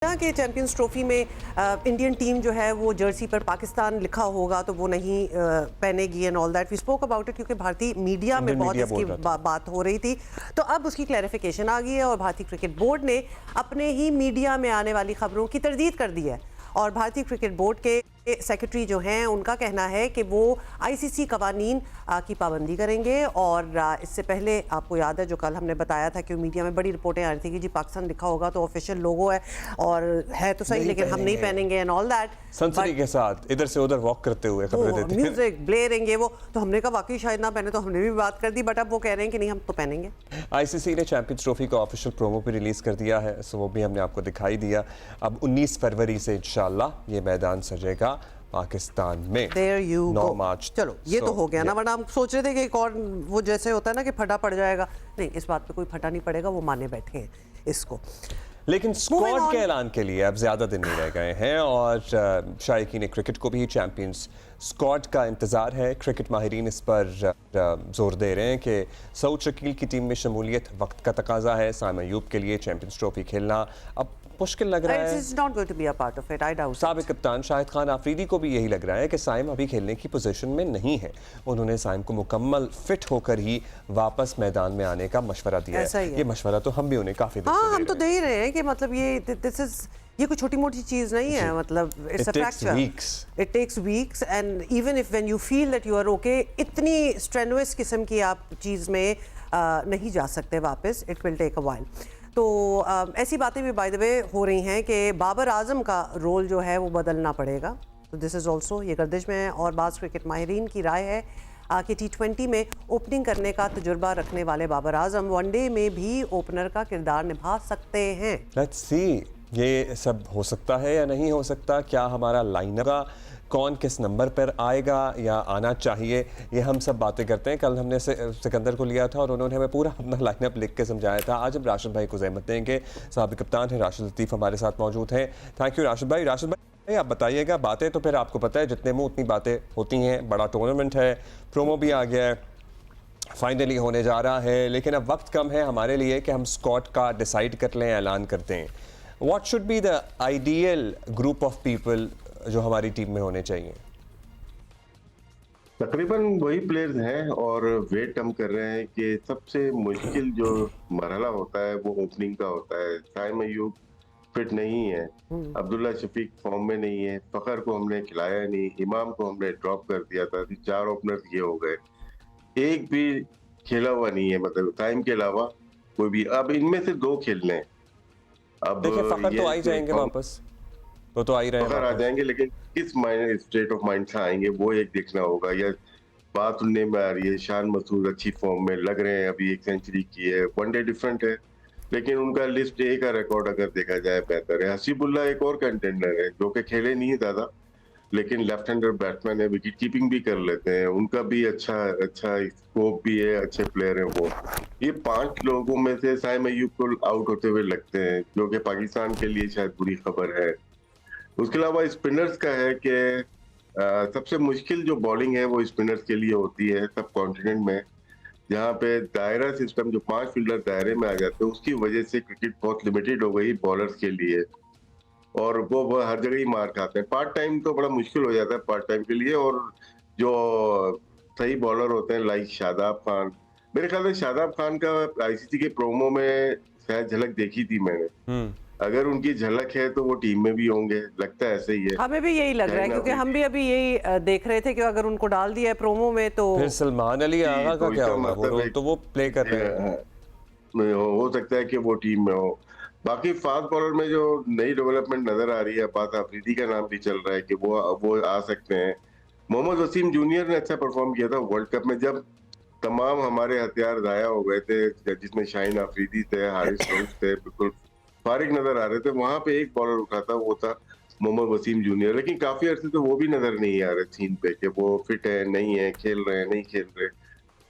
के champions trophy में Indian team जो है वो जर्सी पर पाकिस्तान लिखा होगा तो वो नहीं पहनेगी and all that we spoke about it, क्योंकि भारतीय मीडिया में बहुत इसकी बात हो रही थी। तो अब उसकी क्लैरिफिकेशन आ गई है और भारतीय क्रिकेट बोर्ड ने अपने ही मीडिया में आने वाली खबरों की तरदीद कर दी है। और भारतीय क्रिकेट बोर्ड के सेक्रेटरी जो हैं उनका कहना है कि वो आईसीसी कवानीन की पाबंदी करेंगे। और इससे पहले आपको याद है जो कल हमने बताया था कि मीडिया में बड़ी रिपोर्टें आ रही थी कि जी पाकिस्तान लिखा होगा तो ऑफिशियल लोगो है और है तो सही, लेकिन हम नहीं पहनेंगे एंड ऑल दैट, सनसनी के साथ इधर से उधर वॉक करते हुए खबरें देते हैं, म्यूजिक ब्लेरेंगे वो। तो हमने कहा वाकई शायद ना पहने, तो हमने भी बात कर दी, बट अब वो कह रहे हैं कि नहीं हम तो पहनेंगे। आईसीसी ने चैंपियंस ट्रॉफी का ऑफिशियल प्रोमो भी रिलीज कर दिया है, सो वो भी हमने आपको दिखाई दिया। अब 19 फरवरी से इंशाल्लाह ये मैदान सजेगा पाकिस्तान में। 9 मार्च। चलो ये तो हो गया ना, वरना हम सोच रहे थे कि एक और वो जैसे होता है ना कि फटा पड़ जाएगा। नहीं, इस बात पे कोई फटा नहीं पड़ेगा, वो माने बैठे हैं इसको। लेकिन स्क्वाड के ऐलान के लिए अब ज्यादा दिन नहीं रह गए हैं और शायकीन क्रिकेट को भी चैंपियंस स्क्वाड का इंतजार है। क्रिकेट माहिरीन इस पर जोर दे रहे हैं कि सऊद शकील की टीम में शमूलियत वक्त का तकाजा है। साइम अयूब के लिए चैंपियंस ट्रॉफी खेलना अब मुश्किल लग रहा है। साबिक कप्तान शाहिद खान आफरीदी को भी यही लग रहा है कि साइम अभी खेलने की पोजीशन में नहीं है। उन्होंने साइम को मुकम्मल फिट होकर ही वापस मैदान में आने का मशवरा दिया है। ये मशवरा तो हम भी उन्हें काफी हम तो दे ही रहे हैं कि मतलब ये कोई छोटी मोटी चीज नहीं है, मतलब it's a fracture, it takes weeks and even if when you feel that you are okay, इतनी स्ट्रेनुअस किस्म की आप चीज में नहीं जा सकते वापस, it will take a while. तो ऐसी बातें भी बाय द वे हो रही हैं कि बाबर आजम का रोल जो है वो बदलना पड़ेगा। तो दिस इज़ ऑल्सो ये गर्दिश में है। और बाज़ क्रिकेट माहिरीन की राय है कि T20 में ओपनिंग करने का तजुर्बा रखने वाले बाबर आजम वनडे में भी ओपनर का किरदार निभा सकते हैं। लेट्स सी ये सब हो सकता है या नहीं हो सकता, क्या हमारा लाइनअप कौन किस नंबर पर आएगा या आना चाहिए, ये हम सब बातें करते हैं। कल हमने सिकंदर को लिया था और उन्होंने हमें पूरा अपना लाइनअप लिख के समझाया था। आज हम राशिद भाई को ज़हमत देंगे, साबिक कप्तान हैं राशिद लतीफ़ हमारे साथ मौजूद हैं। थैंक यू राशिद भाई। राशिद भाई आप बताइएगा, बातें तो फिर आपको पता है जितने मुँह उतनी बातें होती हैं। बड़ा टूर्नामेंट है, प्रोमो भी आ गया है, फाइनली होने जा रहा है, लेकिन अब वक्त कम है हमारे लिए कि हम स्क्वाड का डिसाइड कर लें, ऐलान करते हैं। What should be the ideal group of people जो हमारी टीम में होने चाहिए? तकरीबन वही प्लेयर्स हैं और वेट हम कर रहे हैं कि सबसे मुश्किल जो मरहला होता है वो ओपनिंग का होता है। साइम अयूब फिट नहीं है, अब्दुल्ला शफीक फॉर्म में नहीं है, फखर को हमने खिलाया नहीं, इमाम को हमने ड्रॉप कर दिया था, 4 ओपनर्स ये हो गए, एक भी खेला हुआ नहीं है, मतलब टाइम के अलावा कोई भी। अब इनमें से 2 खेलने हैं। अब देखिए फखर तो आ ही जाएंगे वापस, तो आ ही रहे हैं, आ जाएंगे, लेकिन किस माइंड स्टेट ऑफ माइंड से आएंगे वो एक देखना होगा। या बात सुनने में आ रही है शान मसूद अच्छी फॉर्म में लग रहे हैं, अभी 1 सेंचुरी की है, वनडे डिफरेंट है, लेकिन उनका लिस्ट ए का रिकॉर्ड अगर देखा जाए बेहतर है। हसीबुल्ला एक और कंटेंडर है जो कि खेले नहीं है ज्यादा, लेकिन लेफ्ट हैंडर बैट्समैन है, विकेट कीपिंग भी कर लेते हैं, उनका भी अच्छा स्कोप भी है, अच्छे प्लेयर हैं वो। ये 5 लोगों में से साइम अयूब को आउट होते हुए लगते हैं, जो कि पाकिस्तान के लिए शायद बुरी खबर है। उसके अलावा स्पिनर्स का है कि सबसे मुश्किल जो बॉलिंग है वो स्पिनर्स के लिए होती है सब कॉन्टिनेंट में, जहाँ पे दायरा सिस्टम जो 5 फील्डर दायरे में आ जाते हैं उसकी वजह से क्रिकेट बहुत लिमिटेड हो गई बॉलर्स के लिए, और वो हर जगह ही मार खाते हैं। पार्ट टाइम तो बड़ा मुश्किल हो जाता है पार्ट टाइम के लिए, और जो सही बॉलर होते हैं लाइक शादाब खान, मेरे ख्याल से शादाब खान का आईसीसी के प्रोमो में शायद झलक देखी थी मैंने। अगर उनकी झलक है तो वो टीम में भी होंगे, लगता है ऐसे ही है। हमें भी यही लग रहा है, क्योंकि हम भी अभी यही देख रहे थे कि अगर उनको डाल दिया है प्रोमो में तो फिर सलमान अली आगा का क्या होगा, वो रोल तो वो प्ले कर रहे हैं। हो सकता है कि वो टीम में हो। बाकी फास्ट बॉलर में जो नई डेवलपमेंट नजर आ रही है, बात आफरीदी का नाम भी चल रहा है कि वो आ सकते हैं। मोहम्मद वसीम जूनियर ने अच्छा परफॉर्म किया था वर्ल्ड कप में, जब तमाम हमारे हथियार जाया हो गए थे, जिसमें शाहीन आफरीदी थे, हारिस रऊफ थे, बिल्कुल फारिग नजर आ रहे थे, वहां पे एक बॉलर उठा था, वो था मोहम्मद वसीम जूनियर। लेकिन काफी अरसे तो वो भी नजर नहीं आ रहे सीन पे कि वो फिट है नहीं है, खेल रहे हैं नहीं खेल रहे।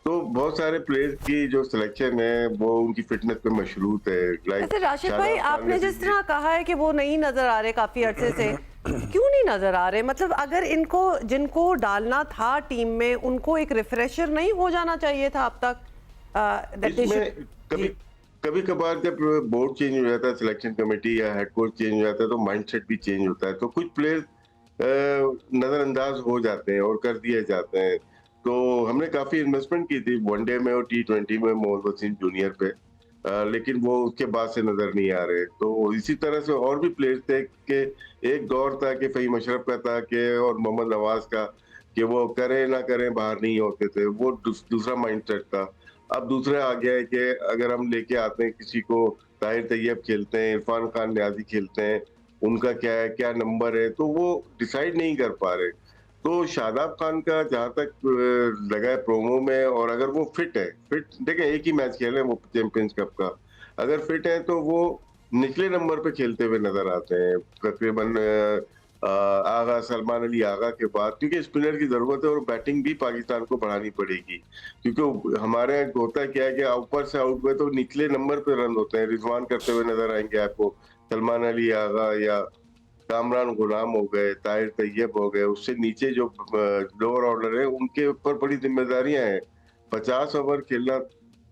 तो बहुत सारे प्लेयर्स की जो सिलेक्शन है वो उनकी फिटनेस पे मशरूत है। राशिद भाई आपने जिस तरह कहा है कि वो नहीं नजर आ रहे काफी अरसे से, क्यों नहीं नजर आ रहे? मतलब अगर इनको जिनको डालना था टीम में उनको एक रिफ्रेशर नहीं हो जाना चाहिए था अब तक? कभी कभार जब बोर्ड चेंज हो जाता है, सिलेक्शन कमेटी या हेड कोच चेंज हो जाता है, तो माइंडसेट भी चेंज होता है, तो कुछ प्लेयर नजरअंदाज हो जाते हैं और कर दिए जाते हैं। तो हमने काफी इन्वेस्टमेंट की थी वनडे में और T20 में मोहम्मद वसीम जूनियर पे, लेकिन वो उसके बाद से नजर नहीं आ रहे। तो इसी तरह से और भी प्लेयर्स थे कि एक दौर था कि फहीम अशरफ का था कि और मोहम्मद नवाज का, कि वो करें ना करें बाहर नहीं होते थे, वो दूसरा माइंडसेट था। अब दूसरा आ गया है कि अगर हम लेके आते हैं किसी को, ताहिर तैयब खेलते हैं, इरफान खान न्याजी खेलते हैं, उनका क्या है, क्या नंबर है, तो वो डिसाइड नहीं कर पा रहे। तो शादाब खान का जहां तक लगा है प्रोमो में, और अगर वो फिट है, फिट देखें एक ही मैच खेले वो चैंपियंस कप का, अगर फिट है तो वो निचले नंबर पे खेलते हुए नजर आते हैं तकरीबन आगा, सलमान अली आगा के बाद, क्योंकि स्पिनर की जरूरत है और बैटिंग भी पाकिस्तान को बढ़ानी पड़ेगी। क्योंकि हमारे यहाँ होता क्या है कि ऊपर से आउट हुए तो निचले नंबर पे रन होते हैं, रिजवान करते हुए नजर आएंगे आपको, सलमान अली आगा या कामरान गुलाम हो गए, ताहिर तैयब हो गए, उससे नीचे जो लोअर ऑर्डर है उनके ऊपर बड़ी जिम्मेदारियां हैं। 50 ओवर खेलना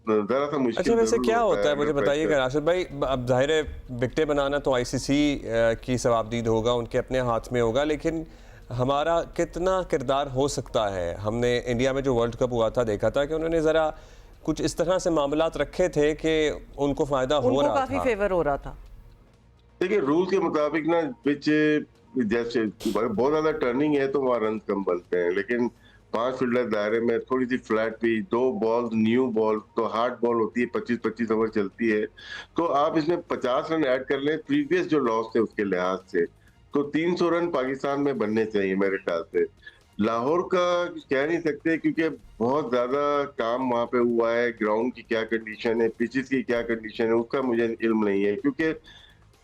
जरा सा मुश्किल। अच्छा, वैसे क्या होता है मुझे बताइएगा राशिद भाई, अब जाहिर है विकेटें बनाना तो आईसीसी की सवाबदीद होगा, उनके अपने हाथ में होगा, लेकिन हमारा कितना किरदार हो सकता है? हमने इंडिया में जो वर्ल्ड कप हुआ था देखा था कि उन्होंने ज़रा कुछ इस तरह से मामलात रखे थे कि उनको फ़ायदा हो रहा था, काफ़ी फेवर हो रहा था। देखिए रूल के मुताबिक ना पिच जैसे बहुत ज्यादा टर्निंग है तो वहाँ रन कम बनते हैं, लेकिन 5 फील्डर दायरे में थोड़ी सी flat pitch, 2 ball new ball, तो हार्ड बॉल होती है, 25-25 ओवर चलती है, तो आप इसमें 50 रन ऐड कर लें प्रीवियस जो लॉस थे उसके लिहाज से, तो 300 रन पाकिस्तान में बनने चाहिए मेरे ख्याल से। लाहौर का कह नहीं सकते क्योंकि बहुत ज्यादा काम वहां पे हुआ है, ग्राउंड की क्या कंडीशन है, पिचेस की क्या कंडीशन है उसका मुझे इल्म नहीं है, क्योंकि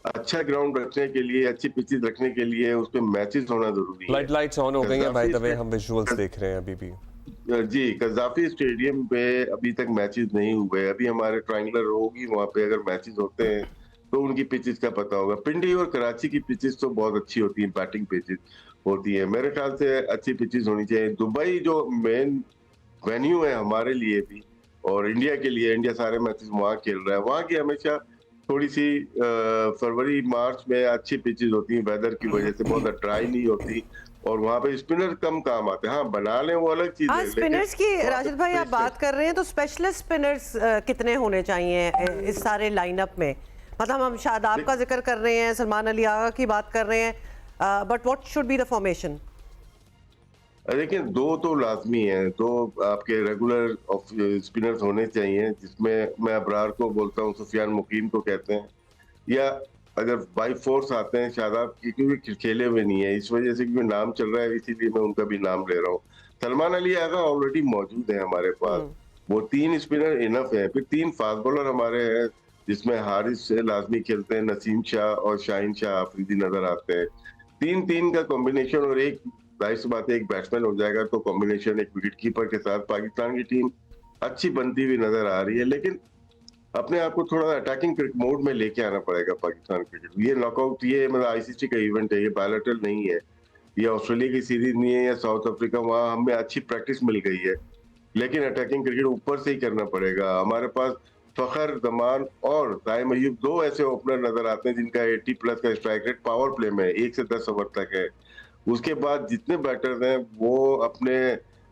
अच्छा ग्राउंड रखने के लिए, अच्छी पिचेस रखने के लिए उस पे मैचेस होना जरूरी है। लाइट्स ऑन हो गई हैं बाय द वे, हम विजुअल्स देख रहे हैं अभी भी। जी, कज़ाफी स्टेडियम पे अभी तक मैचेस नहीं हुए, अभी हमारे ट्रायंगुलर होगी वहां पे अगर मैचेस होते हैं तो उनकी पिचेस का पता होगा। पिंडी और कराची की पिचेस तो बहुत अच्छी होती हैं, बैटिंग पिचेस होती है, मेरे ख्याल से अच्छी पिचेस होनी चाहिए। दुबई जो मेन वेन्यू है हमारे लिए भी और इंडिया के लिए, इंडिया सारे मैचेस वहाँ खेल रहा है, वहाँ की हमेशा थोड़ी सी फरवरी मार्च में अच्छी पिचेस होती हैं, वेदर की वजह से बहुत ड्राई नहीं होती और वहाँ पे स्पिनर कम काम आते हैं। हाँ, बना लें वो अलग चीज है। स्पिनर्स की राशिद भाई आप बात कर रहे हैं, तो स्पेशलिस्ट स्पिनर्स कितने होने चाहिए इस सारे लाइनअप में? मतलब हम शादाब का जिक्र कर रहे हैं, सलमान अली आगा की बात कर रहे हैं, but what should be the formation? देखिए 2 तो लाजमी हैं, 2 आपके रेगुलर स्पिनर्स होने चाहिए, जिसमें मैं अबरार को बोलता हूँ, सुफियान मुकीम को कहते हैं, या अगर बाई फोर्स आते हैं शादाब की, क्योंकि खेले हुए नहीं है इस वजह से, क्योंकि नाम चल रहा है इसीलिए मैं उनका भी नाम ले रहा हूँ। सलमान अली आगा ऑलरेडी मौजूद है हमारे पास, वो 3 स्पिनर इनफ है, फिर 3 फास्ट बॉलर हमारे हैं जिसमें हारिस से लाजमी खेलते हैं, नसीम शाह और शाहीन शाह आफरीदी नजर आते हैं। 3-3 का कॉम्बिनेशन और एक जाहिर सी बात है एक बैट्समैन हो जाएगा, तो कॉम्बिनेशन एक विकेट कीपर के साथ पाकिस्तान की टीम अच्छी बनती हुई नजर आ रही है, लेकिन अपने आप को थोड़ा अटैकिंग मोड में लेके आना पड़ेगा पाकिस्तान क्रिकेट। ये नॉकआउट, ये मतलब आईसीसी का इवेंट है, ये बायलैटरल नहीं है, ये ऑस्ट्रेलिया की सीरीज नहीं है या साउथ अफ्रीका, वहां हमें अच्छी प्रैक्टिस मिल गई है, लेकिन अटैकिंग क्रिकेट ऊपर से ही करना पड़ेगा। हमारे पास फखर जमान और ताइम अय्यूब 2 ऐसे ओपनर नजर आते हैं जिनका 80+ का स्ट्राइक रेट पावर प्ले में 1 से 10 ओवर तक है। उसके बाद जितने बैटर्स हैं वो अपने,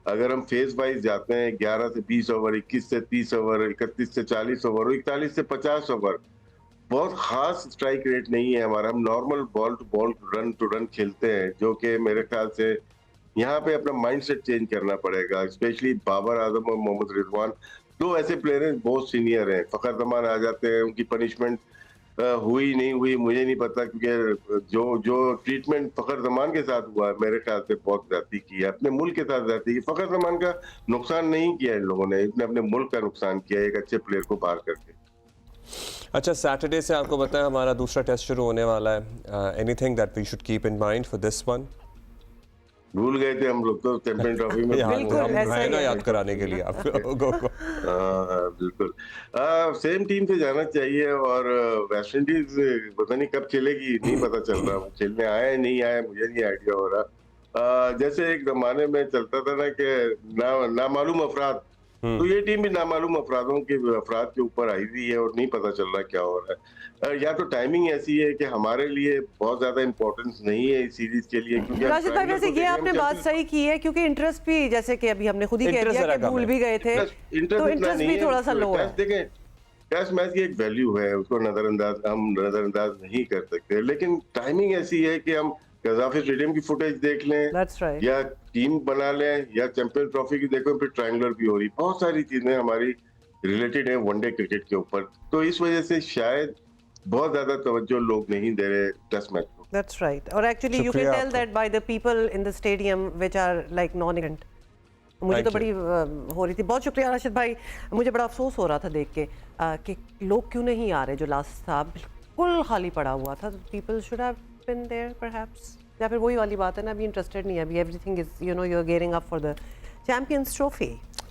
अगर हम फेज वाइज जाते हैं 11 से 20 ओवर, 21 से 30 ओवर, 31 से 40 ओवर, 41 से 50 ओवर, बहुत खास स्ट्राइक रेट नहीं है हमारा, हम normal ball to ball, run to run खेलते हैं, जो कि मेरे ख्याल से यहाँ पे अपना माइंडसेट चेंज करना पड़ेगा। स्पेशली बाबर आजम और मोहम्मद रिजवान 2 ऐसे प्लेयर हैं बहुत सीनियर हैं, फखर जमान आ जाते हैं, उनकी पनिशमेंट हुई नहीं हुई मुझे नहीं पता, क्योंकि जो ट्रीटमेंट फखर जमान के साथ हुआ है मेरे ख्याल से बहुत ज्यादती की है, अपने मुल्क के साथ ज्यादती की। फखर जमान का नुकसान नहीं किया इन लोगों ने, इसने अपने मुल्क का नुकसान किया एक अच्छे प्लेयर को बाहर करके। अच्छा, सैटरडे से आपको बताया हमारा दूसरा टेस्ट शुरू होने वाला है, anything that we should keep in mind for this one? भूल गए थे हम लोग तो चैंपियन ट्रॉफी में, याद कराने के लिए आप लोगों को। बिल्कुल सेम टीम से जाना चाहिए, और वेस्ट इंडीज पता नहीं कब खेलेगी, नहीं पता चल रहा, वो खेलने आए नहीं आए मुझे नहीं आइडिया हो रहा। जैसे एक जमाने में चलता था ना कि नामालूम अफराद तो ये टीम भी नामालूम अफराद के ऊपर आई हुई है और नहीं पता चल रहा क्या हो रहा है। या तो टाइमिंग ऐसी है कि हमारे लिए बहुत ज्यादा इंपॉर्टेंस नहीं है इस सीरीज के लिए, क्योंकि राशिद भाई वैसे ये आपने बात सही की है, क्योंकि इंटरेस्ट भी जैसे कि अभी हमने खुद ही कह दिया कि भूल भी गए थे, तो इंटरेस्ट भी थोड़ा सा लो है। देखें, टेस्ट मैच की एक वैल्यू है, उसको हम नजरअंदाज नहीं कर सकते, लेकिन टाइमिंग ऐसी है कि हम कज़ाफी स्टेडियम की फुटेज देख लें, right. या टीम बना लें, या चैंपियंस ट्रॉफी की देखो, फिर ट्रायंगुलर भी हो रही, बहुत सारी चीजें हमारी रिलेटेड है वनडे क्रिकेट के ऊपर, तो इस वजह से शायद बहुत ज्यादा तवज्जो लोग नहीं दे रहे टेस्ट मैच को। That's right. Or actually you can tell that by the people in the stadium which are like non-ignorant. मुझे तो बड़ी हो रही थी। बहुत शुक्रिया राशिद भाई। मुझे बड़ा अफसोस हो रहा था देख के कि लोग क्यों नहीं आ रहे, जो लास्ट था बिल्कुल खाली पड़ा हुआ था। People should have been there perhaps, या फिर वही वाली बात है ना, अभी इंटरेस्टेड नहीं है, अभी everything is you know you are gearing up for the champions trophy.